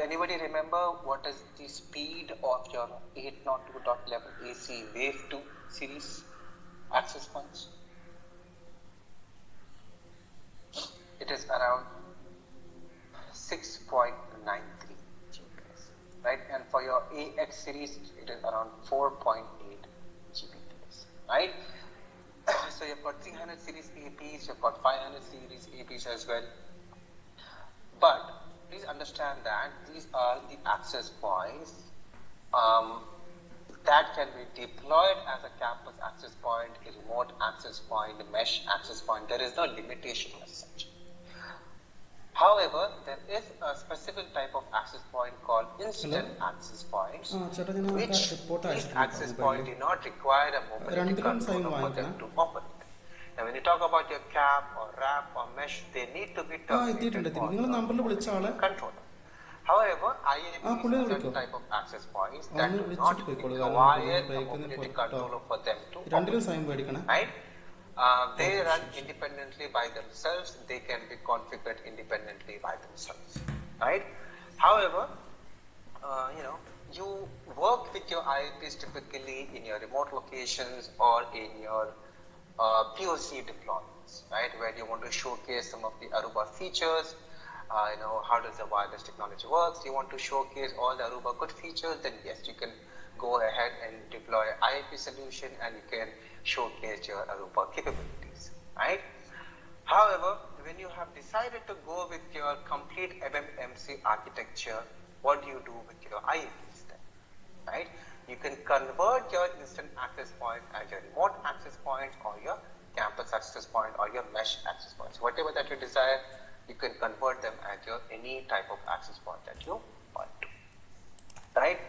Will anybody remember what is the speed of your 802.11 AC Wave 2 series access points? It is around 6.93 Gbps, right? And for your AX series, it is around 4.8 Gbps, right? So you've got 300 series APs, you've got 500 series APs as well. But please understand that these are the access points that can be deployed as a campus access point, a remote access point, a mesh access point. There is no limitation as such. However, there is a specific type of access point called instant access points, which these access points do not require a mobility controller for them to operate. Now, when you talk about your CAP or RAP or mesh, they need to be terminated on your mobility controller. However, IAPs are a type of access points that do not require a mobility controller for them to operate, right? They run independently by themselves. They can be configured independently by themselves, right? However, you work with your IAPs typically in your remote locations or in your POC deployments, right? Where you want to showcase some of the Aruba features. How does the wireless technology works? You want to showcase all the Aruba good features, then yes, you can go ahead and deploy IAP solution and you can showcase your Aruba capabilities, right? However, when you have decided to go with your complete MMMC architecture, what do you do with your IAPs then, right? You can convert your instant access point as your remote access point or your campus access point or your mesh access points. Whatever that you desire, you can convert them as your any type of access point that you want to, right?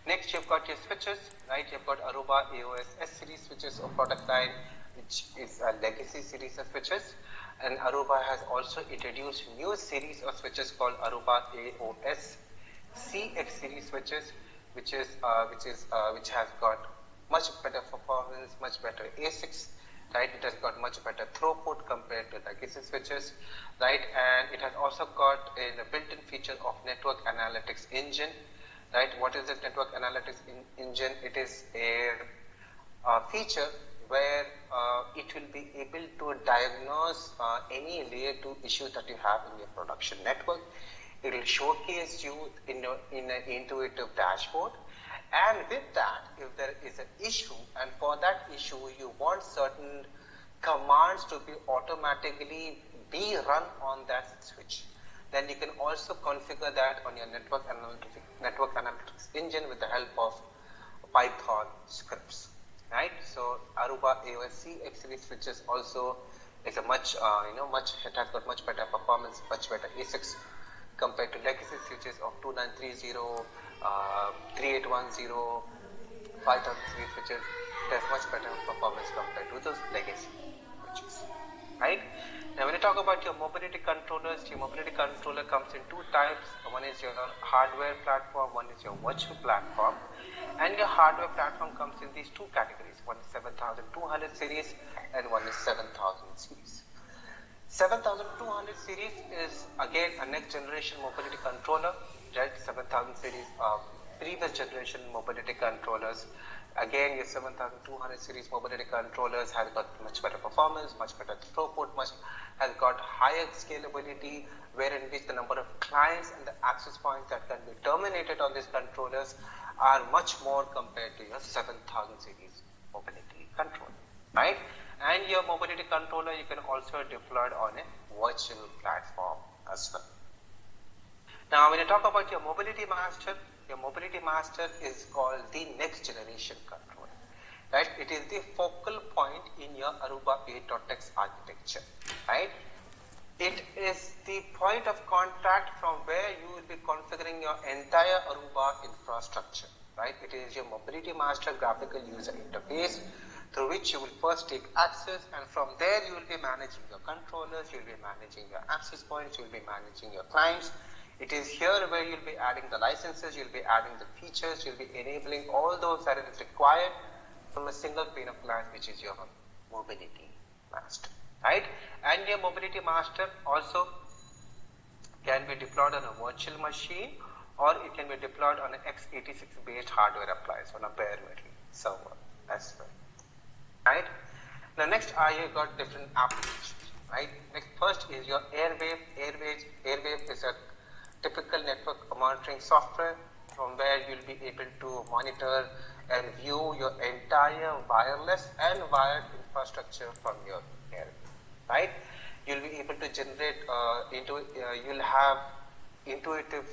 Next, you've got your switches, right? You've got Aruba AOS S series switches of product line, which is a legacy series of switches. And Aruba has also introduced new series of switches called Aruba AOS CX series switches, which has got much better performance, much better ASICs, right? It has got much better throughput compared to legacy switches, right? And it has also got a built-in feature of network analytics engine. Right? What is this network analytics engine? It is a feature where it will be able to diagnose any layer 2 issue that you have in your production network. It will showcase you in an intuitive dashboard. And with that, if there is an issue, and for that issue you want certain commands to be automatically be run on that switch, then you can also configure that on your network analytics engine with the help of Python scripts, right? So Aruba AOS CX series switches also is a it has got much better performance, much better ASICs compared to legacy switches of 2930, 3810, 5000 series switches. It has much better performance compared to those legacy switches, right? Now, when you talk about your mobility controllers, your mobility controller comes in two types. One is your hardware platform, one is your virtual platform. And your hardware platform comes in these two categories. One is 7200 series and one is 7000 series. 7200 series is again a next generation mobility controller, right? 7000 series of previous generation mobility controllers. Again, your 7200 series mobility controllers have got much better performance, much better throughput, has got higher scalability, wherein which the number of clients and the access points that can be terminated on these controllers are much more compared to your 7000 series mobility controller, right? And your mobility controller you can also deploy it on a virtual platform as well. Now, when you talk about your mobility master is called the next generation controller, right? It is the focal point in your Aruba 8.x architecture, right? It is the point of contact from where you will be configuring your entire Aruba infrastructure, right? It is your mobility master graphical user interface through which you will first take access, and from there you will be managing your controllers, you will be managing your access points, you will be managing your clients. It is here where you'll be adding the licenses, you'll be adding the features, you'll be enabling all those that is required from a single pane of glass, which is your mobility master, right? And your mobility master also can be deployed on a virtual machine or it can be deployed on an x86 based hardware appliance on a bare metal server as well. Right? Now next you got different applications. Right? Next, first is your Airwave. Airwave is a typical network monitoring software from where you'll be able to monitor and view your entire wireless and wired infrastructure from your Airwave. Right? You'll be able to generate you'll have intuitive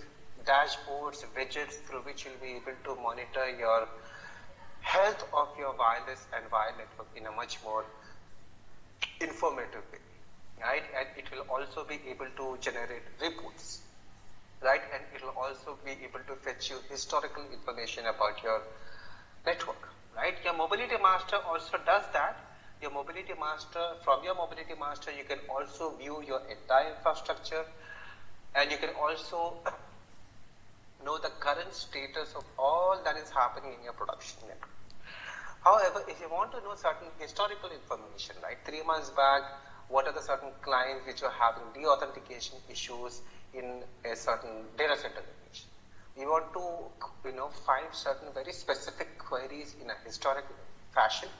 dashboards, widgets through which you'll be able to monitor your health of your wireless and wired network in a much more informative way, right? And it will also be able to generate reports, right? And it will also be able to fetch you historical information about your network, right? Your mobility master also does that. Your mobility master, from your mobility master, you can also view your entire infrastructure, and you can also know the current status of all that is happening in your production network. However, if you want to know certain historical information, like 3 months back, what are the certain clients which are having deauthentication issues in a certain data center location, you want to find certain very specific queries in a historical fashion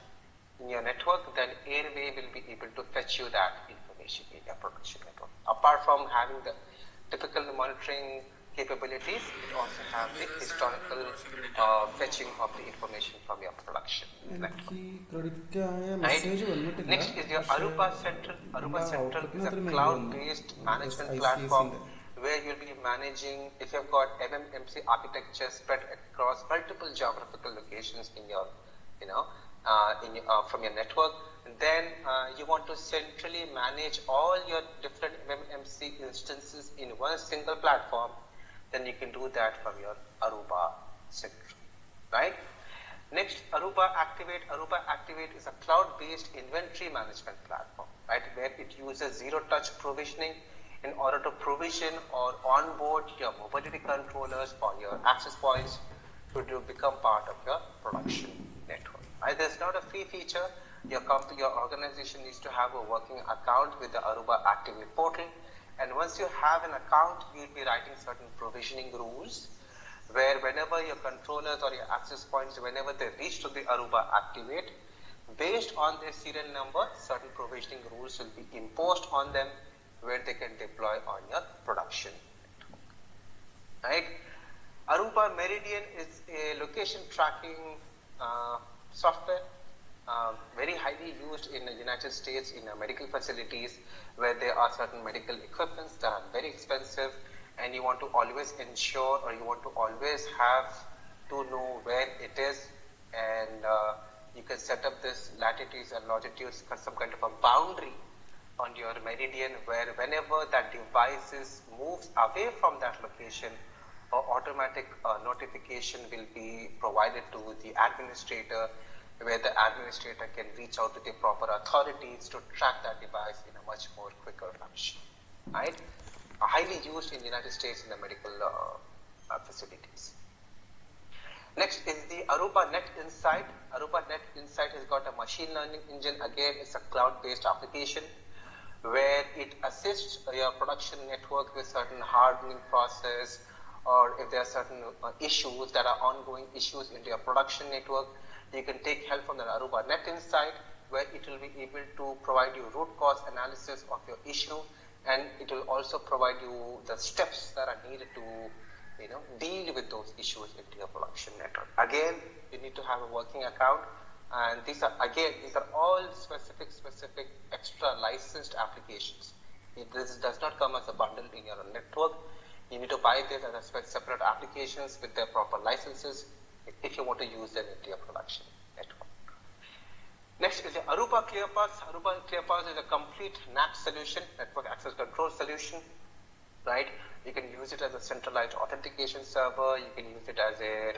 in your network, then Airwave will be able to fetch you that information in your production network. Apart from having the typical monitoring capabilities, it also has the historical fetching of the information from your production network. Right? Next is your Aruba Central. Aruba Central is a cloud-based management platform where you'll be managing, if you've got MMMC architecture spread across multiple geographical locations in your, from your network, then you want to centrally manage all your different MMMC instances in one single platform, then you can do that from your Aruba Central, right? Next, Aruba Activate. Aruba Activate is a cloud-based inventory management platform, right, where it uses zero-touch provisioning in order to provision or onboard your mobility controllers or your access points to become part of your production network. Right? There's not a free feature. Your organization needs to have a working account with the Aruba Activate portal. And once you have an account, you'll be writing certain provisioning rules where whenever your controllers or your access points, whenever they reach to the Aruba Activate, based on their serial number, certain provisioning rules will be imposed on them where they can deploy on your production network. Right? Aruba Meridian is a location tracking software, very highly used in the United States in medical facilities where there are certain medical equipments that are very expensive, and you want to always ensure, or you want to always have to know where it is, and you can set up this latitudes and longitudes, some kind of a boundary on your meridian where whenever that device moves away from that location, automatic notification will be provided to the administrator, where the administrator can reach out to the proper authorities to track that device in a much more quicker fashion. Right? Highly used in the United States in the medical facilities. Next is the Aruba Net Insight. Aruba Net Insight has got a machine learning engine. Again, it's a cloud-based application where it assists your production network with certain hardening process, or if there are certain issues that are ongoing issues in your production network, you can take help from the Aruba Net Insight, where it will be able to provide you root cause analysis of your issue, and it will also provide you the steps that are needed to deal with those issues into your production network. Again, you need to have a working account, and these are all specific extra licensed applications. This does not come as a bundle in your network. You need to buy this as a separate applications with their proper licenses if you want to use them into your production network. Next is the Aruba ClearPass. Aruba ClearPass is a complete NAC solution, network access control solution, right? You can use it as a centralized authentication server. You can use it as a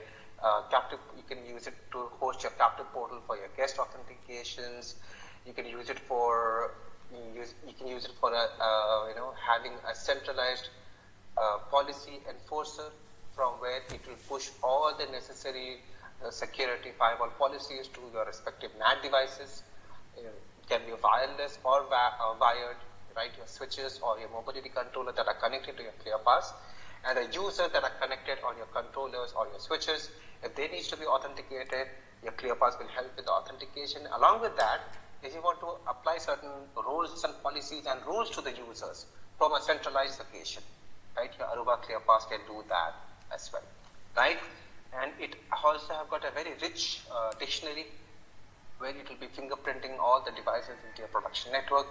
captive. You can use it to host your captive portal for your guest authentications. You can use it for having a centralized policy enforcer from where it will push all the necessary security firewall policies to your respective NAT devices. It can be wireless or wired, right? Your switches or your mobility controller that are connected to your ClearPass. And the users that are connected on your controllers or your switches, if they need to be authenticated, your ClearPass will help with the authentication. Along with that, if you want to apply certain roles and policies and rules to the users from a centralized location, right? Your Aruba ClearPass can do that as well, right? And it also have got a very rich dictionary where it will be fingerprinting all the devices into your production network,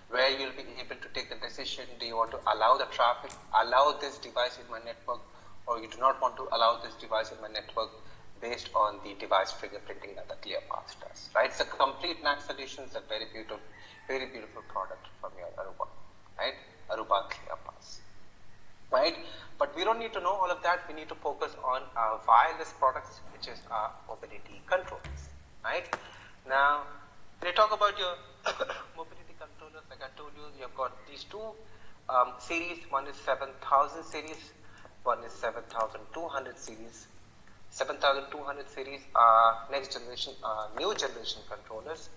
where you'll be able to take the decision, do you want to allow the traffic, allow this device in my network, or you do not want to allow this device in my network based on the device fingerprinting that the ClearPass does, right? It's a complete NAC solution. It's a very beautiful product from your Aruba, right? Aruba ClearPass, right? But we don't need to know all of that. We need to focus on our wireless products, which is our mobility controllers, right? Now, when you talk about your mobility controllers, like I told you, you've got these two series. One is 7000 series, one is 7200 series. 7200 series are next generation, new generation controllers,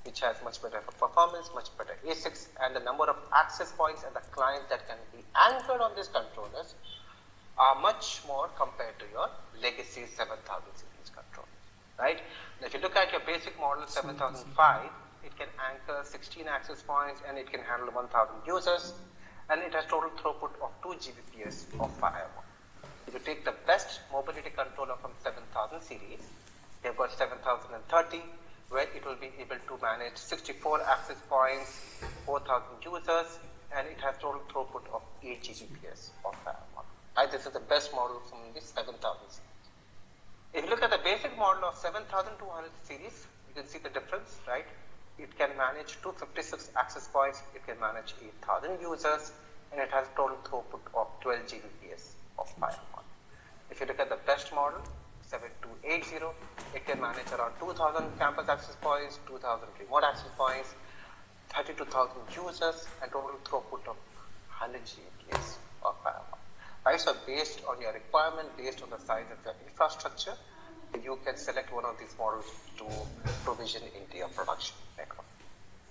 which has much better performance, much better ASICs, and the number of access points and the clients that can be anchored on these controllers are much more compared to your legacy 7000 series controllers, right? Now, if you look at your basic model 7005, it can anchor 16 access points and it can handle 1000 users, and it has total throughput of 2 Gbps of firewall. If you take the best mobility controller from 7000 series, you've got 7030, where it will be able to manage 64 access points, 4000 users, and it has total throughput of 8 Gbps of firewall. Right, this is the best model from the 7000 series. If you look at the basic model of 7200 series, you can see the difference, right? It can manage 256 access points, it can manage 8000 users, and it has total throughput of 12 Gbps of firewall. If you look at the best model, 7280, it can manage around 2000 campus access points, 2000 remote access points, 32,000 users, and total throughput of 100 Gbps of firewall. Right, so based on your requirement, based on the size of your infrastructure, you can select one of these models to provision into your production network.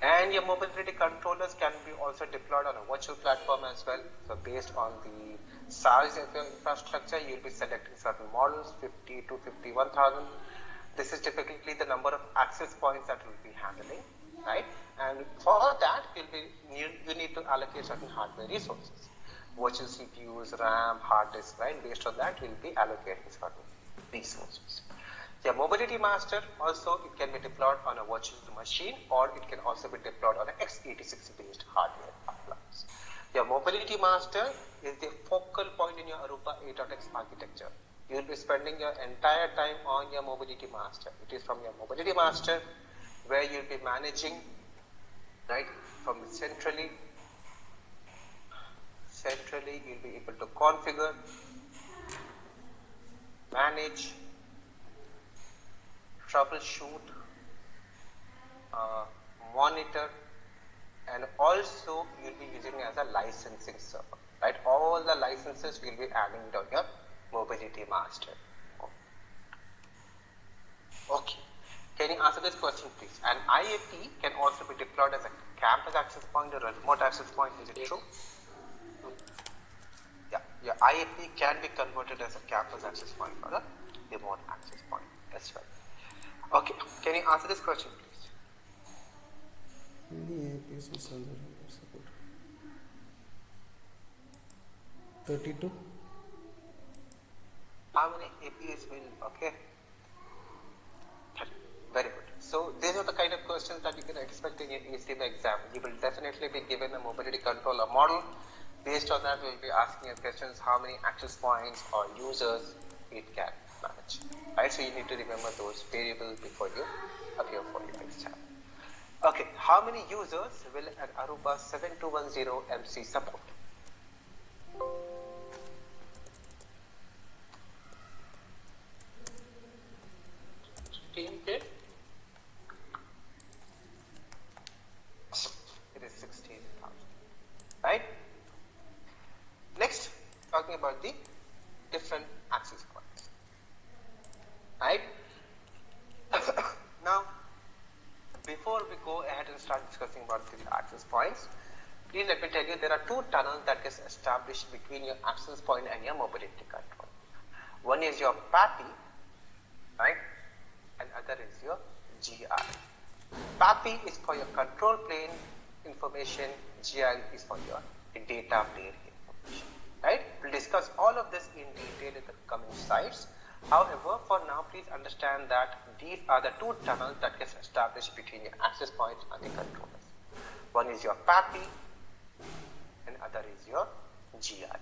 And your mobility controllers can be also deployed on a virtual platform as well. So based on the size of your infrastructure, you'll be selecting certain models, 50 to 51,000. This is typically the number of access points that will be handling, right? And for that, you need to allocate certain hardware resources, virtual CPUs, RAM, hard disk, right? Based on that, we'll be allocating certain resources. Your mobility master also, it can be deployed on a virtual machine, or it can also be deployed on an x86 based hardware appliance. Your mobility master is the focal point in your Aruba 8.x architecture. You will be spending your entire time on your mobility master. It is from your mobility master where you'll be managing, right, from centrally you'll be able to configure, manage, troubleshoot, monitor, and also you'll be using as a licensing server, right? All the licenses will be adding to your mobility master. Okay, can you answer this question please? An IAP can also be deployed as a campus access point or a remote access point, is it true? Yeah, your IAP can be converted as a campus access point or a remote access point as well. Okay, can you answer this question please? Many APIs will support 32. How many APIs will, okay. Very good. So these are the kind of questions that you can expect in your ACMA exam. You will definitely be given a mobility controller model. Based on that, we will be asking you questions, how many access points or users it can manage. Right, so you need to remember those variables before you appear for your exam. Okay, how many users will an Aruba 7210 MC support? It is 16,000. Right? Next, talking about the different access points. Right? Now, before we go ahead and start discussing about the access points, please let me tell you, there are two tunnels that gets established between your access point and your mobility control. One is your PAPI, right, and other is your GR. PAPI is for your control plane information, GR is for your data plane information, right? We'll discuss all of this in detail in the coming slides. However, for now, please understand that these are the two tunnels that gets established between your access points and the controllers. One is your PAPI and other is your GR.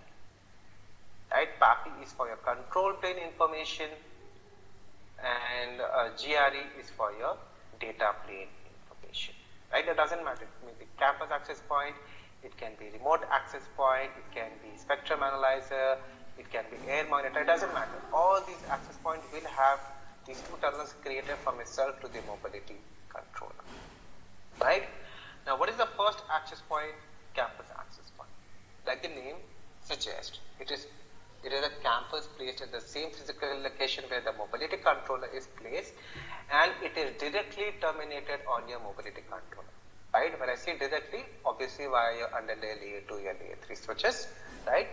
Right? PAPI is for your control plane information and GRE is for your data plane information. Right? It doesn't matter. It may be campus access point, it can be remote access point, it can be spectrum analyzer, it can be air monitor, it doesn't matter. All these access points will have these two tunnels created from itself to the mobility controller. Right? Now, what is the first access point? Campus access point. Like the name suggests, it is a campus placed at the same physical location where the mobility controller is placed, and it is directly terminated on your mobility controller. Right? When I say directly, obviously via your underlay layer 2, your layer 3 switches. Right?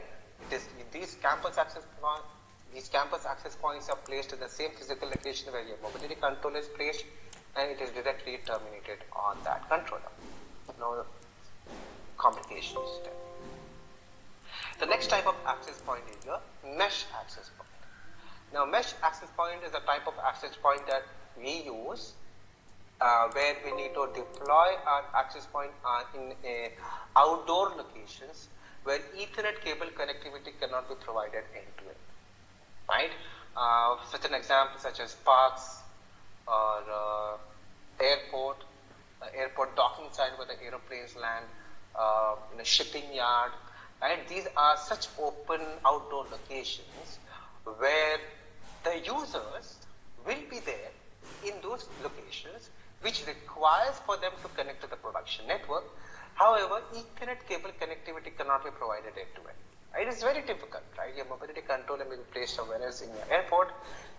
It is these campus access points are placed in the same physical location where your mobility controller is placed, and it is directly terminated on that controller. No complications there. The next type of access point is your mesh access point. Now, mesh access point is a type of access point that we use where we need to deploy our access point in outdoor locations where Ethernet cable connectivity cannot be provided end-to-end. Right? Such an example such as parks or airport docking site where the aeroplanes land, in a shipping yard. Right? These are such open outdoor locations where the users will be there in those locations, which requires for them to connect to the production network. However, Ethernet cable connectivity cannot be provided end-to-end. It is very difficult, right? Your mobility controller may be placed somewhere else in your airport,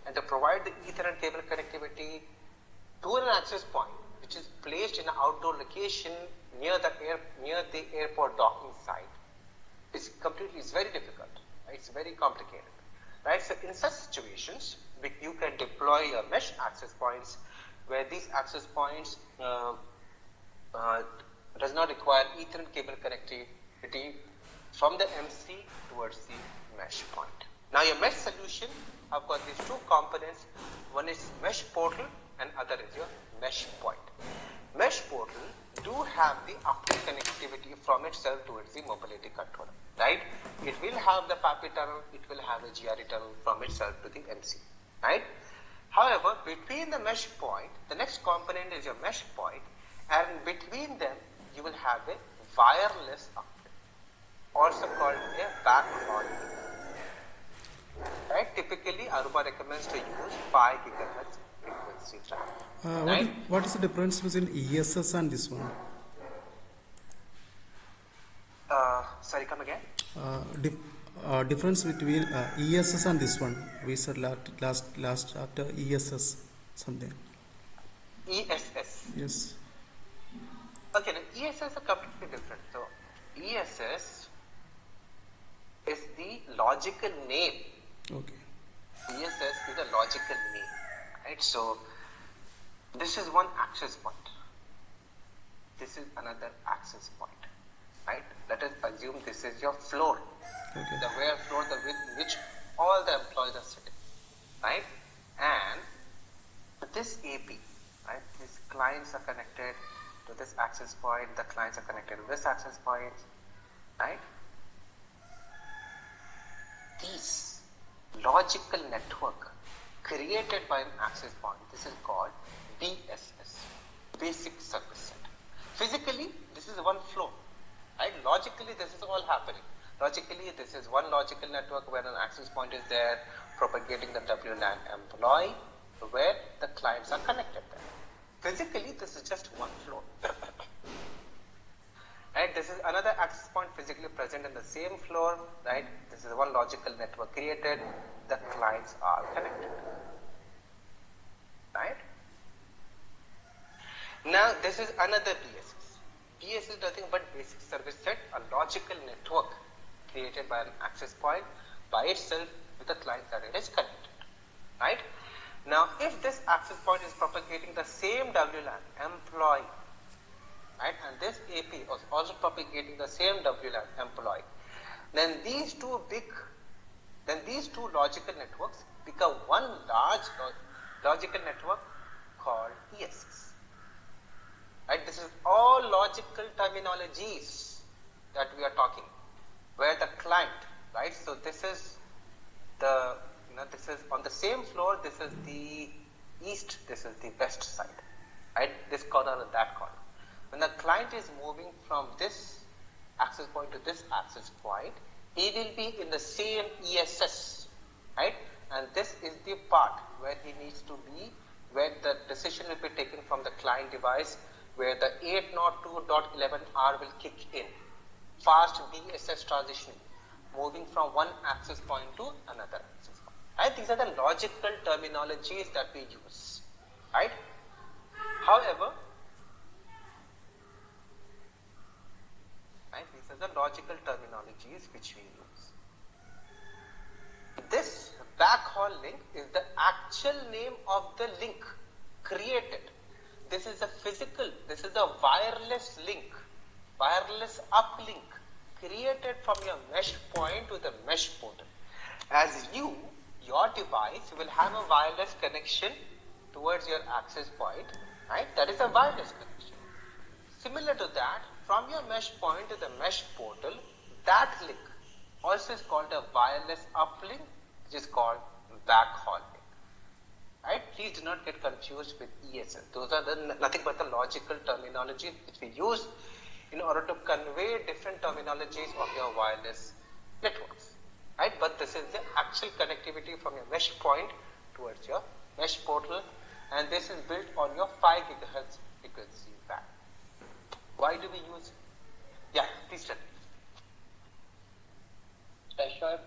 and to provide the Ethernet cable connectivity to an access point which is placed in an outdoor location near the airport docking site is very difficult. Right? It's very complicated. Right? So in such situations, you can deploy your mesh access points where these access points does not require Ethernet cable connectivity from the MC towards the mesh point. Now your mesh solution, I've got these two components. One is mesh portal and other is your mesh point. Mesh portal do have the uplink connectivity from itself towards the mobility controller, right? It will have the PAPI tunnel, it will have a GRE tunnel from itself to the MC, right? However, between the mesh point, the next component is your mesh point, and between them, you will have a wireless uplink, also called a backhaul. Right? Typically, Aruba recommends to use 5 GHz frequency track. Right? What is the difference between ESS and this one? Sorry, come again? Difference between ESS and this one. We said last after ESS something. ESS. Yes. Okay, now ESS are completely different. So ESS is the logical name. Okay. ESS is a logical name, right? So this is one access point. This is another access point, right? Let us assume this is your floor, Okay. the where floor with which all the employees are sitting, right? And this AP, right? These clients are connected to this access point. The clients are connected to this access point, right? These logical network created by an access point, this is called BSS, basic service set. Physically, this is one flow, right? Logically, this is all happening. Logically, this is one logical network where an access point is there propagating the WLAN employee where the clients are connected there. Physically, this is just one flow. Right? This is another access point physically present in the same floor, right? This is one logical network created. The clients are connected. Right? Now, this is another BSS. PS is nothing but basic service set, a logical network created by an access point by itself with the client that it is connected. Right? Now, if this access point is propagating the same WLAN employee, right, and this AP is also propagating the same WLAN employee, then these two logical networks become one large logical network called ESS. Right? This is all logical terminologies that we are talking, where the client, right? So this is the, this is on the same floor. This is the east. This is the west side, right? This corner and that corner. When the client is moving from this access point to this access point, he will be in the same ESS, right? And this is the part where he needs to be, where the decision will be taken from the client device, where the 802.11r will kick in. Fast BSS transition, moving from one access point to another access point. Right? These are the logical terminologies that we use. Right? However, right, these are the logical terminologies which we use. This backhaul link is the actual name of the link created. This is a physical, this is a wireless link, wireless uplink created from your mesh point to the mesh portal. As your device will have a wireless connection towards your access point, right? That is a wireless connection. Similar to that, from your mesh point to the mesh portal, that link also is called a wireless uplink, which is called backhaul link. Right? Please do not get confused with ESS. Those are nothing but the logical terminology which we use in order to convey different terminologies of your wireless networks. Right? But this is the actual connectivity from your mesh point towards your mesh portal, and this is built on your 5 GHz frequency band. Why do we use? Yeah, please tell me. Sir,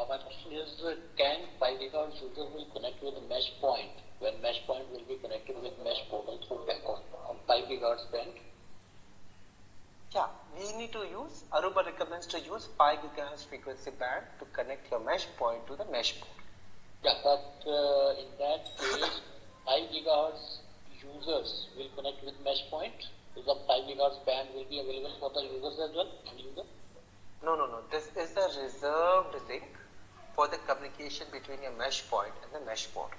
my question is, can 5 GHz user will connect with the mesh point when mesh point will be connected with mesh portal through on 5 GHz band? Yeah, we need to use, Aruba recommends to use 5 GHz frequency band to connect your mesh point to the mesh portal. Yeah, but in that case, 5 GHz users will connect with mesh point. So the 5 GHz band will be available for the users as well, end user? No. This is a reserved link for the communication between your mesh point and the mesh portal.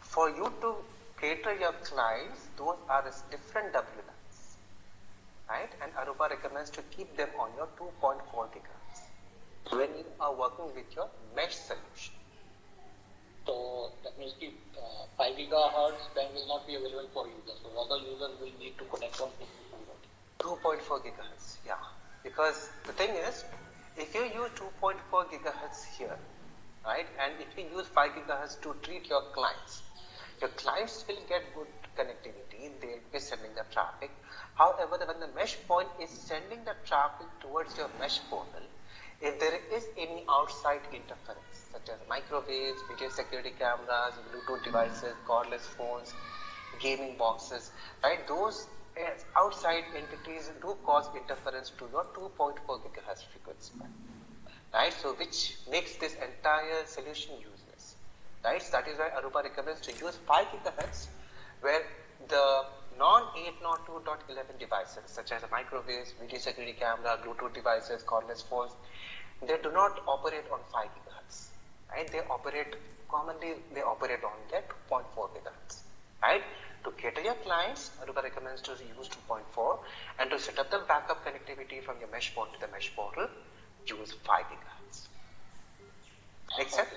For you to cater your clients, those are different WLANs, right? And Aruba recommends to keep them on your 2.4 GHz when you are working with your mesh solution. So that means the 5 GHz band will not be available for users. So other users will need to connect on 2.4 GHz, yeah. Because the thing is, if you use 2.4 GHz here, right, and if you use 5 GHz to treat your clients will get good connectivity, they will be sending the traffic. However, when the mesh point is sending the traffic towards your mesh portal, if there is any outside interference, such as microwaves, video security cameras, Bluetooth devices, cordless phones, gaming boxes, right, those outside entities do cause interference to your 2.4 GHz frequency band, right? So which makes this entire solution useless, right? So that is why Aruba recommends to use 5 GHz, where the non-802.11 devices, such as microwaves, video security camera, Bluetooth devices, cordless phones, they do not operate on 5 GHz, right? They operate commonly on their 2.4 GHz, right? To cater your clients, Aruba recommends to use 2.4, and to set up the backup connectivity from your mesh port to the mesh portal, use 5 GHz. Make sense?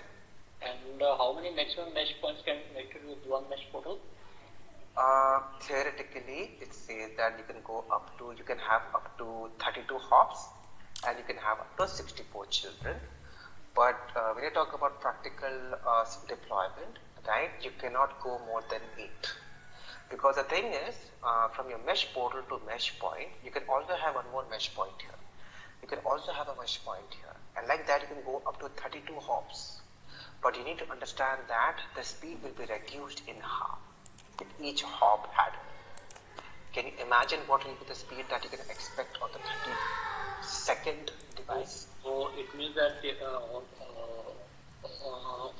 And how many maximum mesh points can be connected with one mesh portal? Theoretically, it says that you can have up to 32 hops, and you can have up to 64 children. But when you talk about practical deployment, right, you cannot go more than 8. Because the thing is, from your mesh portal to mesh point, you can also have one more mesh point here. You can also have a mesh point here. And like that, you can go up to 32 hops. But you need to understand that the speed will be reduced in half with each hop added. Can you imagine what will be the speed that you can expect on the 30-second device? So it means that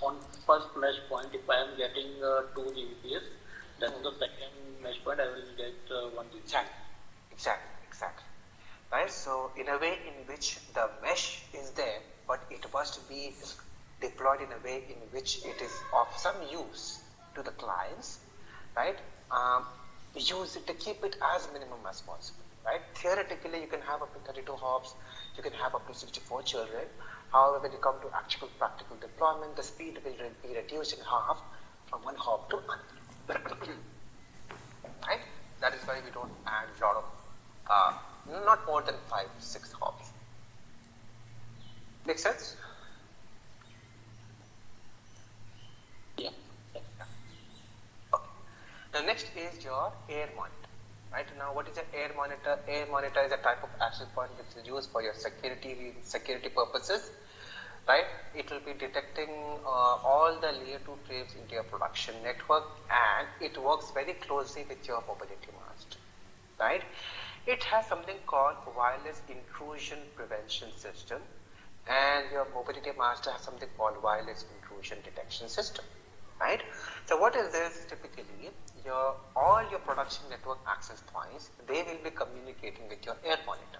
on first mesh point, if I am getting 2 Gbps, then the second mesh point I will get 1 Gbps. Exactly. Right? So in a way in which the mesh is there, but it must be deployed in a way in which it is of some use to the clients, right? Use it to keep it as minimum as possible, right? Theoretically, you can have up to 32 hops, you can have up to 64 children. However, when you come to actual practical deployment, the speed will be reduced in half from one hop to another. Right? That is why we don't add a lot of, not more than 5-6 hops. Make sense? Yeah. Okay. Now next is your air monitor. Right now, what is an air monitor? Air monitor is a type of access point which is used for your security purposes. Right? It will be detecting all the layer 2 frames into your production network, and it works very closely with your mobility master. Right? It has something called wireless intrusion prevention system, and your mobility master has something called wireless intrusion detection system. Right? So what is this? Typically, all your production network access points, they will be communicating with your air monitor.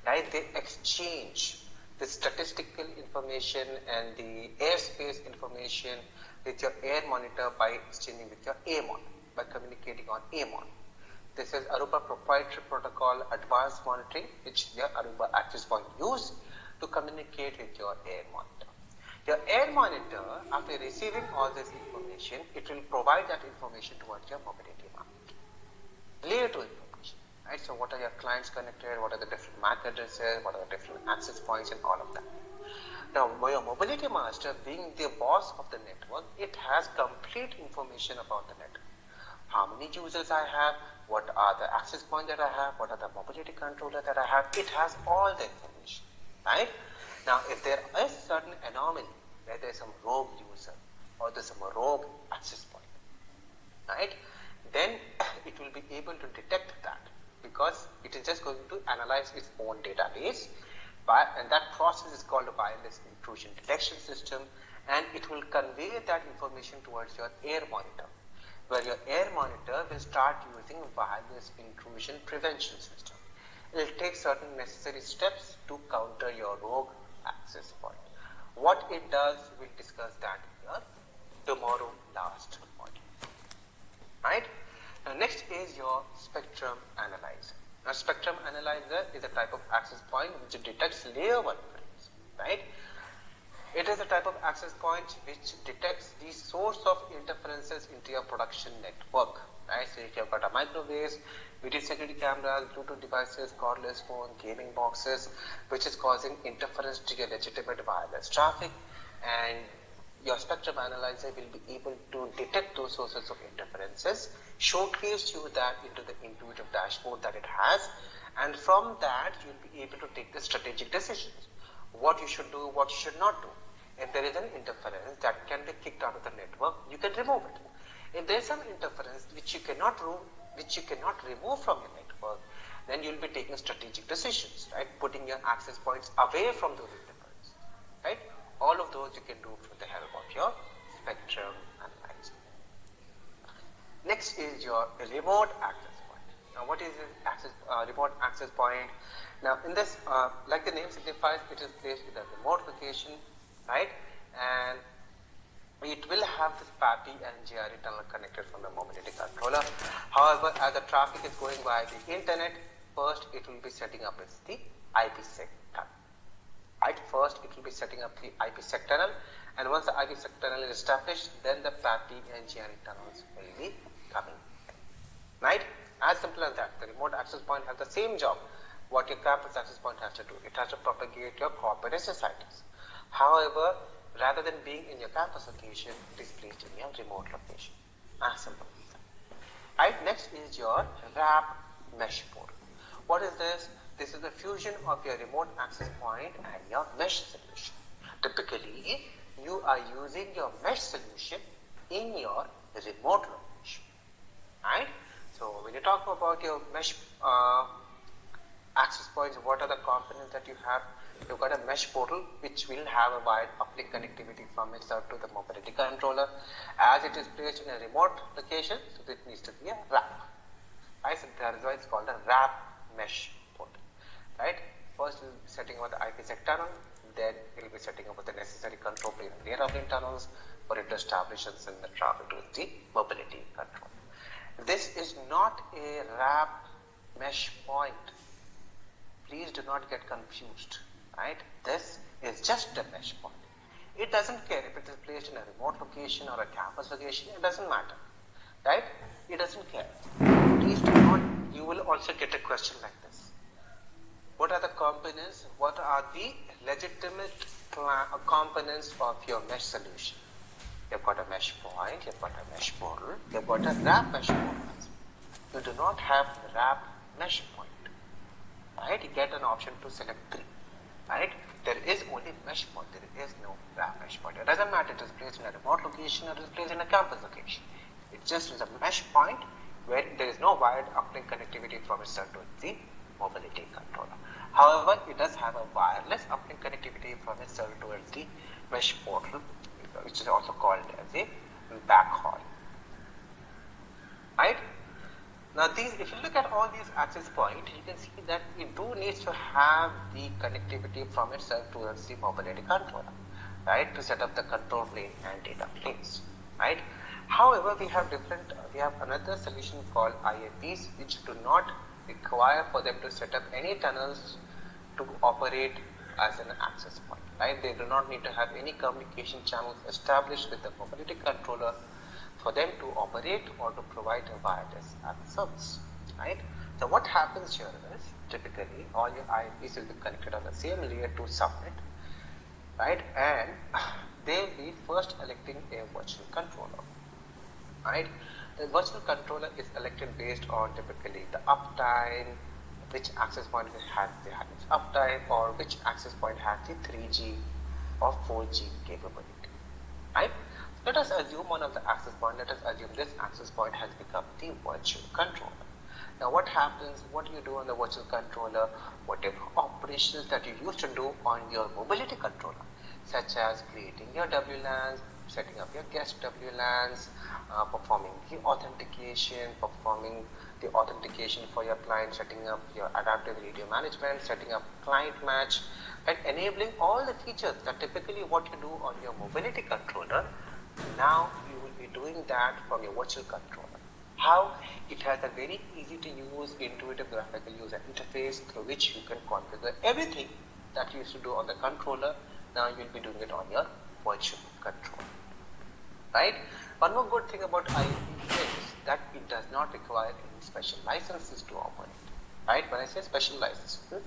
Right? They exchange the statistical information and the airspace information with your air monitor by exchanging with your AMON, by communicating on AMON. This is Aruba proprietary protocol advanced monitoring, which your Aruba access point use to communicate with your air monitor. Your air monitor, after receiving all this information, it will provide that information towards your mobility monitor. Layer 2 information, right? So what are your clients connected, what are the different MAC addresses, what are the different access points, and all of that. Now, your mobility master, being the boss of the network, it has complete information about the network. How many users I have, what are the access points that I have, what are the mobility controller that I have, it has all the information, right? Now, if there is certain anomaly, where there is some rogue user or there is some rogue access point, right, then it will be able to detect that, because it is just going to analyze its own database, and that process is called a wireless intrusion detection system, and it will convey that information towards your air monitor, where your air monitor will start using wireless intrusion prevention system. It will take certain necessary steps to counter your rogue access point. What it does, we'll discuss that here tomorrow last module. Right? Now next is your spectrum analyzer. Now spectrum analyzer is a type of access point which detects layer 1 frames. Right? It is a type of access point which detects the source of interferences into your production network. Right? So if you've got a microwaves, video security cameras, Bluetooth devices, cordless phone, gaming boxes, which is causing interference to your legitimate wireless traffic, and your spectrum analyzer will be able to detect those sources of interferences, showcase you that into the intuitive dashboard that it has, and from that you'll be able to take the strategic decisions. What you should do, what you should not do. If there is an interference that can be kicked out of the network, you can remove it. If there is some interference which you cannot remove from your network, then you'll be taking strategic decisions, right? Putting your access points away from those interferences, right? All of those you can do with the help of your spectrum analyzer. Next is your remote access point. Now, what is this remote access point? Now, in this, like the name signifies, it is placed in a remote location, right? And it will have this PAPI and GRE tunnel connected from the mobility controller. However, as the traffic is going via the internet, first it will be setting up the IPsec tunnel. Right? First, it will be setting up the IPsec tunnel, and once the IPsec tunnel is established, then the PAPI and GRE tunnels will be coming in. Right? As simple as that. The remote access point has the same job what your campus access point has to do. It has to propagate your corporate SSIDs. However, rather than being in your campus location, it is placed in your remote location. As simple as that. Right, next is your wrap mesh port. What is this? This is the fusion of your remote access point and your mesh solution. Typically, you are using your mesh solution in your remote location. Right? So when you talk about your mesh access points, what are the components that you have? You've got a mesh portal which will have a wide uplink connectivity from its out to the mobility controller. As it is placed in a remote location, so it needs to be a RAP. Right? So that is why it's called a RAP mesh portal. Right? First we'll be setting up the IPsec tunnel, then we'll be setting up the necessary control plane and data plane tunnels for it to establish and send the traffic to the mobility controller. This is not a RAP mesh point. Please do not get confused, right? This is just a mesh point. It doesn't care if it is placed in a remote location or a campus location, it doesn't matter, right? It doesn't care. Please do not, you will also get a question like this. What are the components? What are the legitimate components of your mesh solution? You've got a mesh point, you've got a mesh portal, you've got a RAP mesh portal. You do not have RAP mesh point. Right? You get an option to select 3. Right? There is only mesh point. There is no RAP mesh point. It doesn't matter. It is placed in a remote location or it is placed in a campus location. It just is a mesh point where there is no wired uplink connectivity from itself to the mobility controller. However, it does have a wireless uplink connectivity from itself towards the mesh portal, which is also called as a backhaul. Right? Now these, if you look at all these access points, you can see that it do needs to have the connectivity from itself towards the mobility controller, right, to set up the control plane and data planes, right. However, we have another solution called IAPs, which do not require for them to set up any tunnels to operate as an access point, right. They do not need to have any communication channels established with the mobility controller for them to operate or to provide a wireless as a service, right? So what happens here is, typically all your IPs will be connected on the same layer to subnet, right? And they'll be first electing a virtual controller, right? The virtual controller is elected based on typically the uptime, which access point has the highest uptime, or which access point has the 3G or 4G capability, right? Let us assume one of the access point, let us assume this access point has become the virtual controller. Now what happens, what do you do on the virtual controller? Whatever operations that you used to do on your mobility controller, such as creating your WLANs, setting up your guest WLANs, performing the authentication for your client, setting up your adaptive radio management, setting up client match, and enabling all the features that typically what you do on your mobility controller. Now you will be doing that from your virtual controller. How? It has a very easy to use intuitive graphical user interface through which you can configure everything that you used to do on the controller. Now you will be doing it on your virtual controller. Right? One more good thing about IAP is that it does not require any special licenses to operate. Right? When I say special licenses,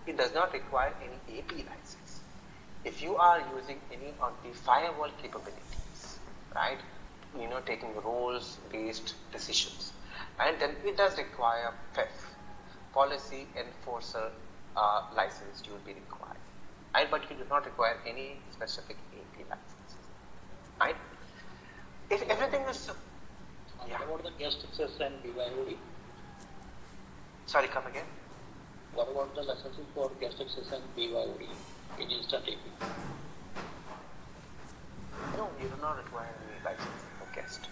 it does not require any AP license. If you are using any of the firewall capabilities, right, taking roles-based decisions, and then it does require PEF, policy enforcer license you will be required, right, but you do not require any specific AP licenses, right. If everything is What about the guest access and BYOD? Sorry, come again. What about the licenses for guest access and BYOD in instant AP? No, you do not require any license for guest.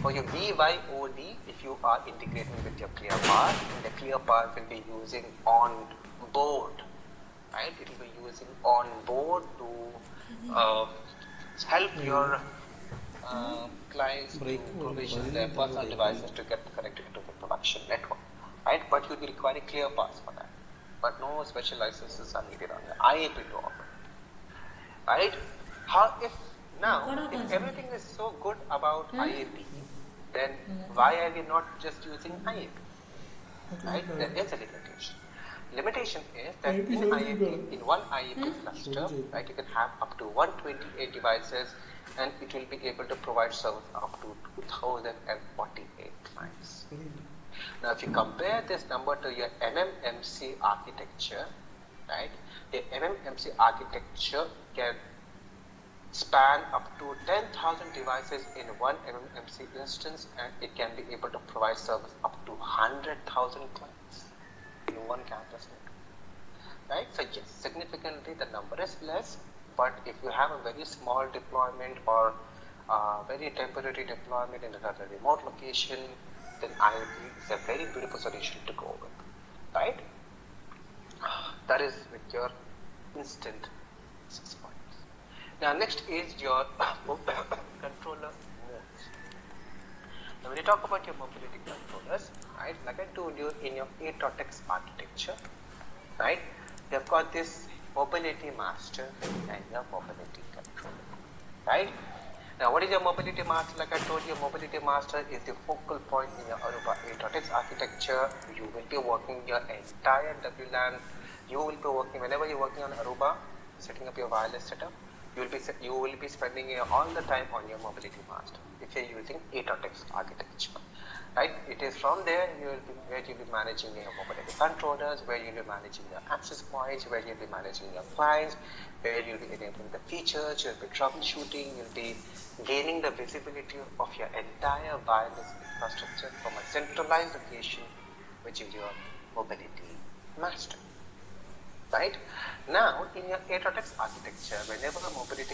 For your BYOD, if you are integrating with your ClearPath, the ClearPath will be using on board, right? It will be using on board to help your clients to provision their personal devices to get connected to the production network, right? But you'll be requiring ClearPath for that. But no special licenses are needed on the IAP to operate, right? If everything is so good about IAP, then why are we not just using IAP? Right? There is a limitation. Limitation is that in one IAP cluster, right, you can have up to 128 devices, and it will be able to provide service up to 2048 clients. Now, if you compare this number to your MMMC architecture, right, the MMMC architecture can span up to 10,000 devices in one MMMC instance, and it can be able to provide service up to 100,000 clients in one campus network. Right? So yes, significantly the number is less, but if you have a very small deployment or very temporary deployment in a remote location, then IoT is a very beautiful solution to go with. Right? That is with your instant access points. Now next is your controller modes. Now when you talk about your mobility controllers, right, like I told you in your 8.x architecture, right, you have got this mobility master and your mobility controller, right? Now what is your mobility master? Like I told you, mobility master is the focal point in your Aruba 8.x architecture. You will be working your entire WLAN. You will be working, whenever you're working on Aruba, setting up your wireless setup, you will be spending all the time on your mobility master if you're using 8.x architecture. Right? It is from there where you'll be managing your mobility controllers, where you'll be managing your access points, where you'll be managing your clients, where you'll be enabling the features, you'll be troubleshooting, you'll be gaining the visibility of your entire wireless infrastructure from a centralized location, which is your mobility master. Right? Now, in your 8.x architecture, whenever a mobility